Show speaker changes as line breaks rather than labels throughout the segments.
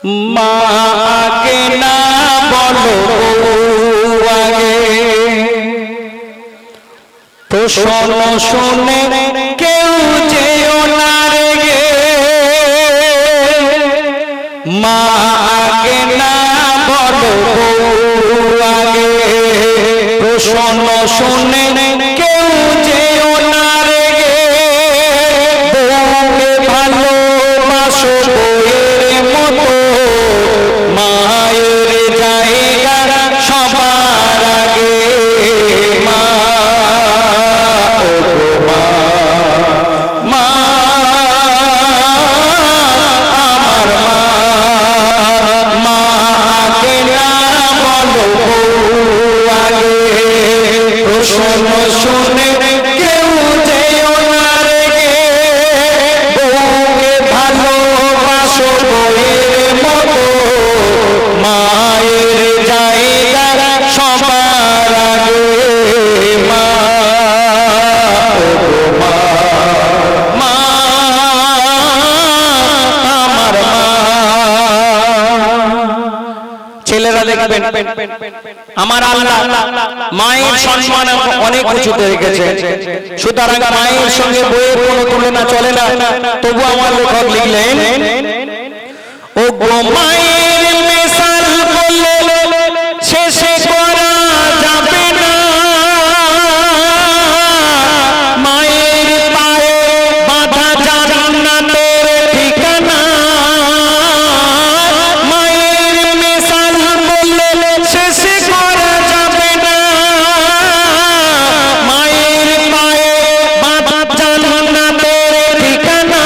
মাকে না বলো আগে তো শোনো শুনে কেউ যেও না রেগে মাকে না বলো আগে তো শোনো শুনে কেউ যেও না রেগে বউকে ভালোবাসো বউয়ের মতো মায়ের জায়গা সবার আগে মা মা আমার মা মাকে না বলো আগে শোনো শুনে কেউ যেও না রেগে বউকে ভালোবাসো বউয়ের মতো মায়ের জায়গা সবার আগে মা মা আমার মা ছেলেরা দেখবেন আমার আল্লাহ মায়ের সম্মান অনেক উঁচুতে রেখেছে সুতরাং মায়ের সঙ্গে বইয়ের কোনো তুলনা চলে না তবু আমার লেখক লিখলেন ও গো মায়ের মিশাল বলে শেষে করা যাবে না মায়ের পায়ে বাঁধা জান্নাতের ঠিকানা মায়ের মিশাল বলে শেষে করা যাবে না মায়ের পায়ে বাঁধা জান্নাতের ঠিকানা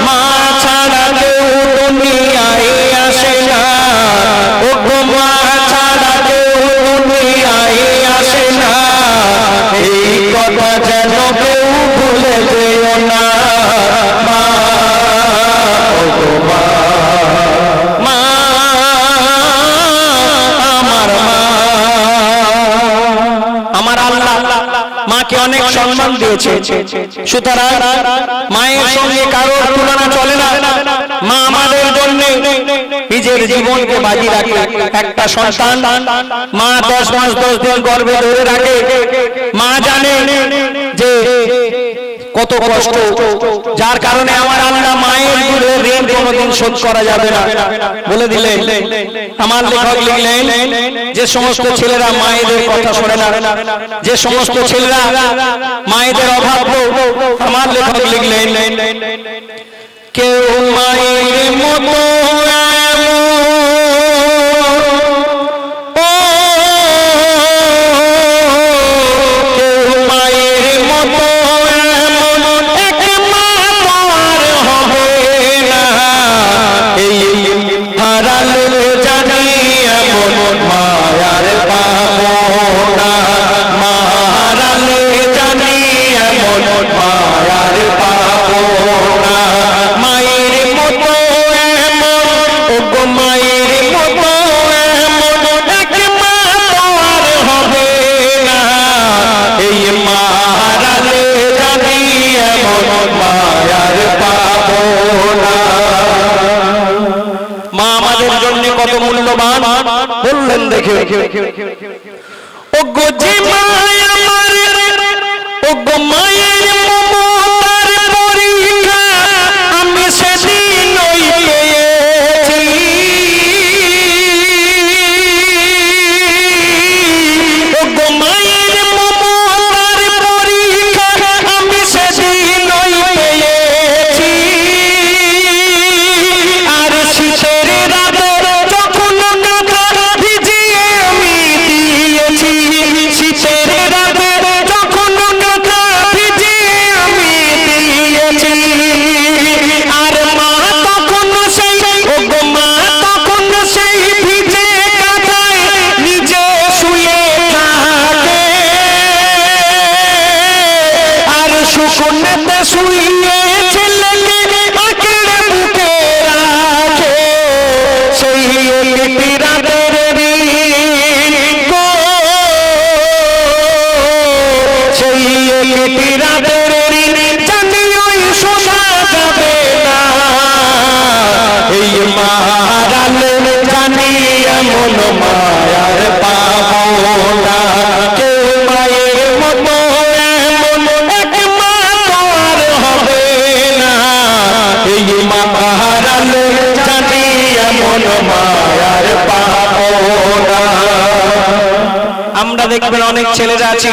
মা ছাড়া কেউ দুনিয়ায় আসে না ও গো মা ছাড়া কেউ দুনিয়ায় আসে না এই কথা যেন কেউ ভুলে যেও না মা ও গো মা মা আমার মা আমার আল্লাহ মাকে অনেক সম্মান দিয়েছে সুতরাং মায়ের সঙ্গে কারোর তুলনা চলে না মা আমাদের জন্য নিজের জীবনকে বাজি রাখে একটা সন্তান মা 10 মাস 10 দিন গর্ভে ধরে রাখে মা জানে যে কত কষ্ট যার কারণে আমার আল্লাহ মায়ের ঋণ কোনোদিন শোধ করা যাবে না বলে দিলেন আমার লেখক লিখলেন যে সমস্ত ছেলেরা মায়েদের কথা শোনে না যে সমস্ত ছেলেরা মায়েদের অভাব আমার লেখক লিখলেন কেউ মায়ের মতো কত মূল্যবান বললেন দেখে ও গো যে মায়া ও গো মায়ের মমতার পরীক্ষা আমি সেদিন পেয়েছি ও গো মায়ের মমতার পরীক্ষা আমি সেদিন পেয়েছি আর শীতের রাতে শীতের রাতে যখন কাঁথা ভিজিয়ে আমি এমন মায়ার পাবো না। আমরা দেখবেন অনেক ছেলেরা আছে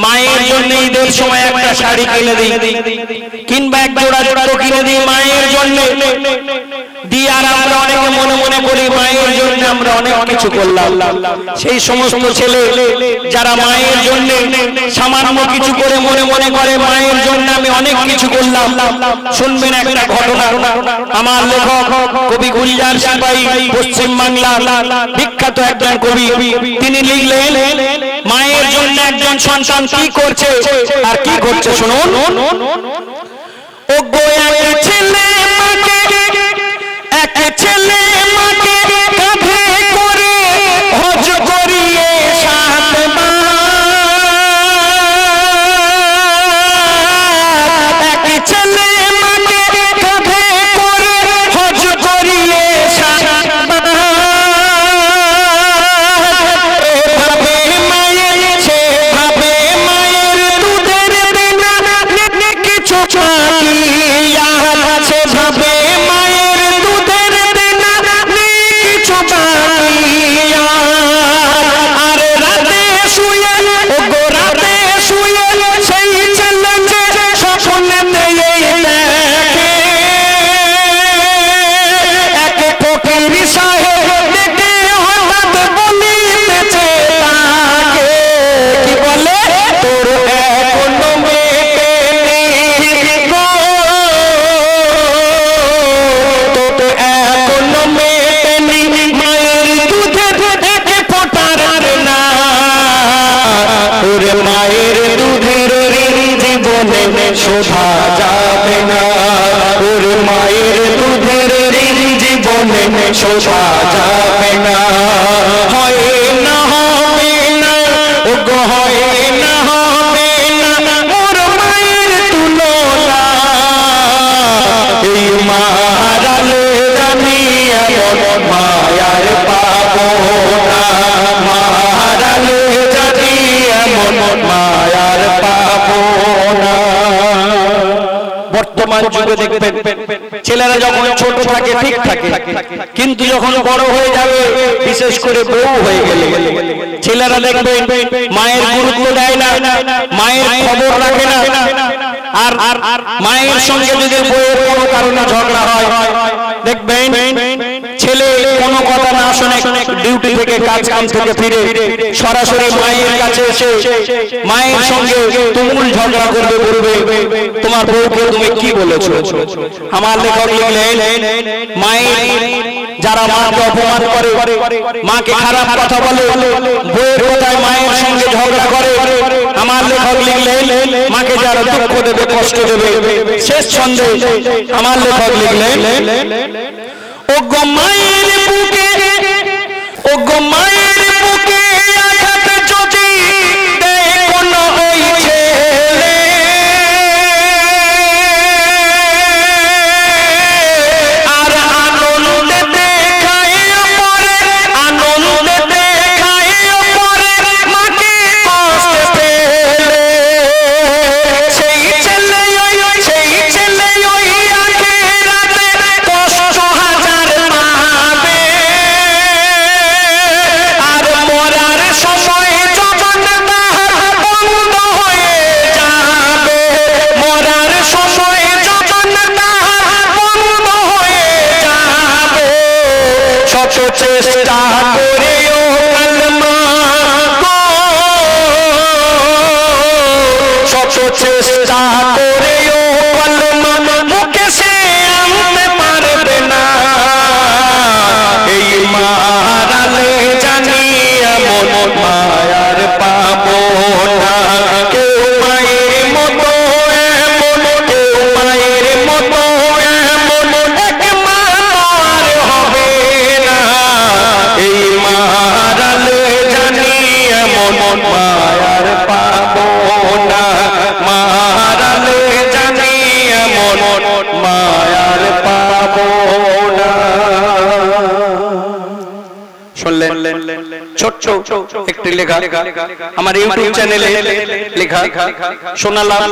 মায়ের জন্য ঈদের সময় একটা শাড়ি কিনে দিই কিংবা এক জোড়া জুতো কিনে দিই মায়ের জন্য দিয়ে, আর আমরা অনেকে মনে মনে করি মায়ের জন্য আমরা অনেক কিছু করলাম। সেই সমস্ত ছেলে যারা মায়ের জন্য সামান্য কিছু করে মনে মনে করে মায়ের জন্য আমি অনেক কিছু করলাম, শুনবেন একটা ঘটনা। আমার লেখক কবি গুলজার সিপাহী, পশ্চিম বাংলার বিখ্যাত একজন কবি, তিনি লিখলেন মায়ের জন্য একজন সন্তান কি করছে আর কি করছে শুনুন। ও গো এক ছেলে মাকে, এক ছেলে মাকে কাঁধে করে হজ করিয়ে 7 বার, এক ছেলে মাকে কাঁধে করে হজ করিয়ে 7 বার, এভাবে মায়ের সেভাবে মায়ের দুধের দেনা কিছু চাকিয়া, সেভাবে মায়ের দুধের দেনা কিছু চাকিয়া, আর রাতে শুয়ে ও গো রাতে শুয়ে সেই ছেলেকে স্বপ্নে দেখে এক ফকির সাহেব দেখে হঠাৎ বলিতেছে তাকে, কি বলে তোর এখনো মেয়ে গো, তোর এখনো মেয়ে মায়ের দুধের এক ফোঁটার না, তোর মায়ের দুধের জীবনে শোধা যাবে না, তোর মায়ের দুধের জীবনে শোধা যাবে না, হয় না হবে না ও গো হয় না হবে না মোর মায়ের তুলনা, এই মারালে জানি এমন মায়ার পাবো না, মারালে জানি এমন মায়ার পাবো না। বর্তমান যুগে দেখবেন ছেলেরা যখন ছোট থাকে ঠিক থাকে, কিন্তু যখন বড় হয়ে যাবে বিশেষ করে বউ হয়ে গেলে ছেলেরা দেখবেন মায়ের গুরুত্ব দেয় না, মায়ের খবর রাখে না, আর মায়ের সঙ্গে যদি বউয়ের কোনো কারণে ঝগড়া হয় দেখবেন ছেলে কোনো কথা না শুনে ডিউটি থেকে কাজ কাম থেকে ফিরে সরাসরি মায়ের কাছে এসে মায়ের সঙ্গে তুমুল ঝগড়া করবে, বলবে তোমার বউকে তুমি কি বলেছো। আমার লেখক লিখলেন মায়ের যারা মাকে অপমান করে, মাকে খারাপ কথা বলে, বউয়ের কথায় মায়ের সঙ্গে ঝগড়া করে, আমার লেখক লিখলেন মাকে যারা দুঃখ দেবে কষ্ট দেবে, শেষ ছন্দে আমার লেখক লিখলেন ও গো মায়ের বুকে, ও গো মায়ের বুকে আঘাত যদি দেয় কোনো ওই ছেলে, আর আনন্দে দেখায় পরে, আনন্দে দেখায় পরে মাকে কষ্ট পেলে, সেই ছেলে ওই আখেরাতে কষ্ট হাজার পাবে, আর মরার সময় যখন তাহার বন্ধ হয়ে যাবে, মরার সময় যখন তাহার বন্ধ হয়ে যাবে, শত চেষ্টা করেও কালমা গো, শত চেষ্টা করেও কালমা মুখে সে আনতে পারবে না, এই মারালে জানি এমন মায়ার পাবো না, কেউ মায়ের মতো এমন, কেউ মায়ের মতো এমন এক মা আর হবে না, এই মারালে জানি এমন মায়ার পাবো না, মারালে জানি এমন মায়ার পাবো না। শুনলেন ছোট্ট একটি লেখা আমার ইউটিউব চ্যানেলে লেখা শোনালাম,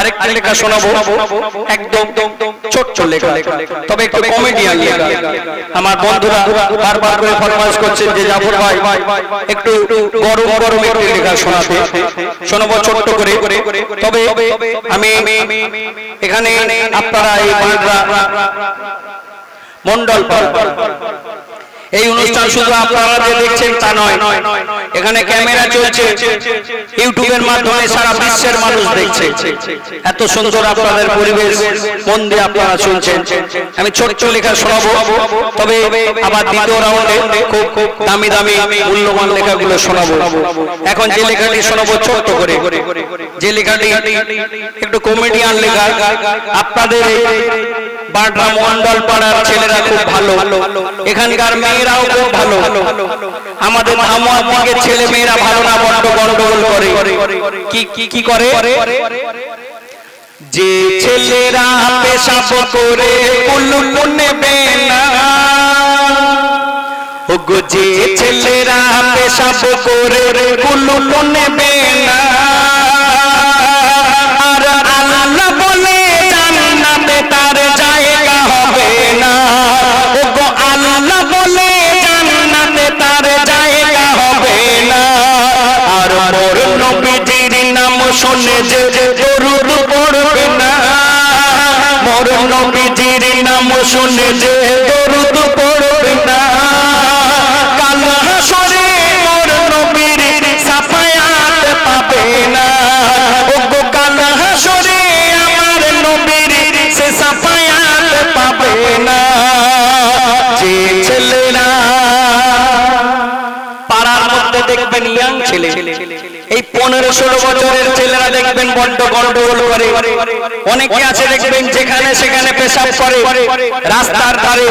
আরেকটি লেখা শোনাবো, একদম ছোট্ট লেখা, তবে একটু কমেডিয়ান লেখা। আমার বন্ধুরা বারবার করে ফরমাইশ করছেন যে জাফর ভাই একটু গরম গরম একটি লেখা শোনাতে, শোনাবো ছোট্ট করে। তবে আমি এখানে আপনারা এই মন্ডল এই অনুষ্ঠান শুধু আপনারা যে দেখছেন তা নয়, এখানে ক্যামেরা চলছে, ইউটিউবের মাধ্যমে সারা বিশ্বের মানুষ দেখছে। এত সুন্দর আপনাদের পরিবেশ, মন দিয়ে আপনারা শুনছেন। আমি ছোট্ট লেখা শোনাবো, তবে আবার দ্বিতীয় রাউন্ডে খুব দামি দামি মূল্যবান লেখাগুলো শোনাবো। এখন যে লেখাটি শোনাবো ছোট্ট করে, যে লেখাটি একটু কমেডিয়ান লেখা। আপনাদের বাড্রা মন্ডল পাড়ার ছেলেরা খুব ভালো, এখানকার মেয়েরাও খুব ভালো। আমাদের ধামুয়ার দিকে ছেলে মেয়েরা ভালো না, বড্ড গন্ডগোল করে। কি করে? যে ছেলেরা পেশাব করে কুলুল নেবে না, ওগো যে ছেলেরা পেশাব করে কুলুল নেবে না, আর আল্লাহ বলে জান্নাতে তার জায়গা হবে না, ওগো আল্লাহ বলে জান্নাতে তার জায়গা হবে না। আর মোর নবীজির নাম শুনে যে দরুদ পড়বে না, মোর নবীজির নাম শুনে যে দরুদ পড়বে না, কাল হাসরে মোর নবীর সাফায়াত পাবে না, ওগো কাল হাসরে আমার নবীর সে সাফায়াত পাবে না। যে ছেলেরা পাড়ার মধ্যে দেখবেন ইয়াং ছেলে, এই 15-16 বছরের ছেলেরা দেখবেন বড্ড গন্ডগোল করে। অনেকে আছে দেখবেন যেখানে সেখানে পেশাব করে, রাস্তার ধারে,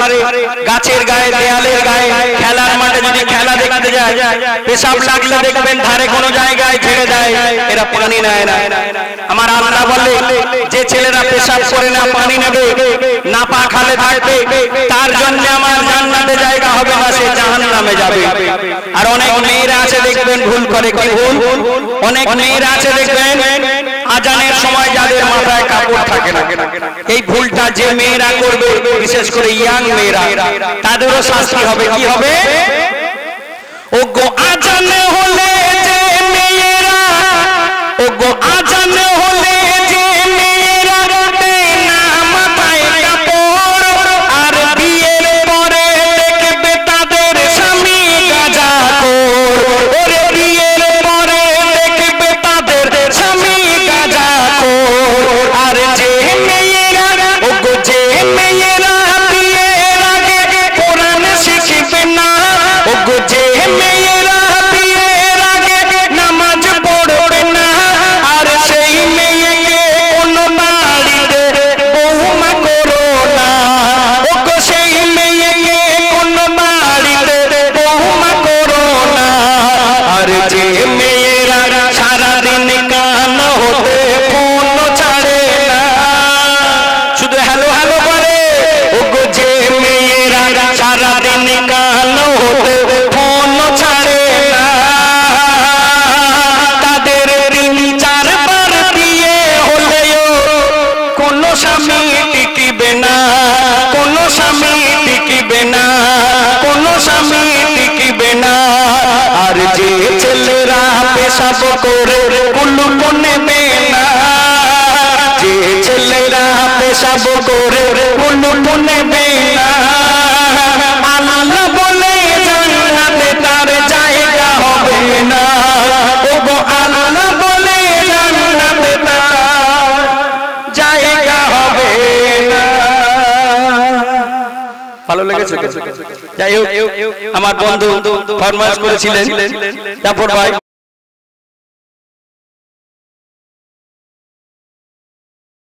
গাছের গায়ে, দেয়ালের গায়ে, খেলার মাঠে যদি খেলা দেখতে যায়, পেশাব লাগলে দেখবেন ধারে কোনো জায়গায় ছেড়ে দেয়, এরা পানি নেয় না। আমার আল্লাহ বলে যে ছেলেরা পেশাব করে না, পানি নেবে না, পা খালে থাকবে, তার জন্য আমার জান্নাতে জায়গা হবে না, সে জাহান্নামে যাবে। আর অনেক মেয়েরা আছে দেখবেন ভুল করে, কি ভুল? অনেক মেয়েরা আছে দেখবেন আজানের সময় যাদের মাথায় কাপড় থাকে না, এই ভুলটা যে মেয়েরা করবে, বিশেষ করে ইয়াং মেয়েরা, তাদেরও শাস্তি হবে। কি হবে? ওগো আজান হলে যে মেয়েরা, ওগো আজান হলে যে মেয়েরা দেয় না মাথায় কাপড়, আর বিয়ের পরে দেখবে তাদের স্বামী গাঁজাখোর, ওরে বিয়ের পরে দেখবে তাদের স্বামী গাঁজাখোর। আর যে মেয়েরা, ওগো যে মেয়েরা বিয়ের আগে কোরআন শিখবে না, ওগো যে মেয়েরা বিয়ের আগে নামাজ পড়বে না, আর সেই মেয়েকে কোনো বাড়িতে বৌমা করো না, ওগো সেই মেয়েকে কোনো বাড়িতে বৌমা করো না। আর যে মেয়েরা সারাদিন কান হতে ফোন ছাড়ে না, শুধু হ্যালো হ্যালো করে, ওগো যে মেয়েরা সারাদিন কান হতে ফোন ছাড়ে না, তাদের 3-4 বার বিয়ে হলেও কোনো স্বামী টিকিবে না, কোনো স্বামী টিকিবে না, কোনো স্বামী টিকিবে না। আর যে ছেলেরা পেশাব করে কুলুল নেবে না, যে ছেলেরা পেশাব করে কুলুল নেবে না, আল্লাহ বলে জান্নাতে তার জায়গা হবে না, ওগো আল্লাহ বলে জান্নাতে তার জায়গা হবে না। ভালো লেগেছে? যাই হোক, আমার বন্ধু ফরমাইশ করেছিলেন জাফর ভাই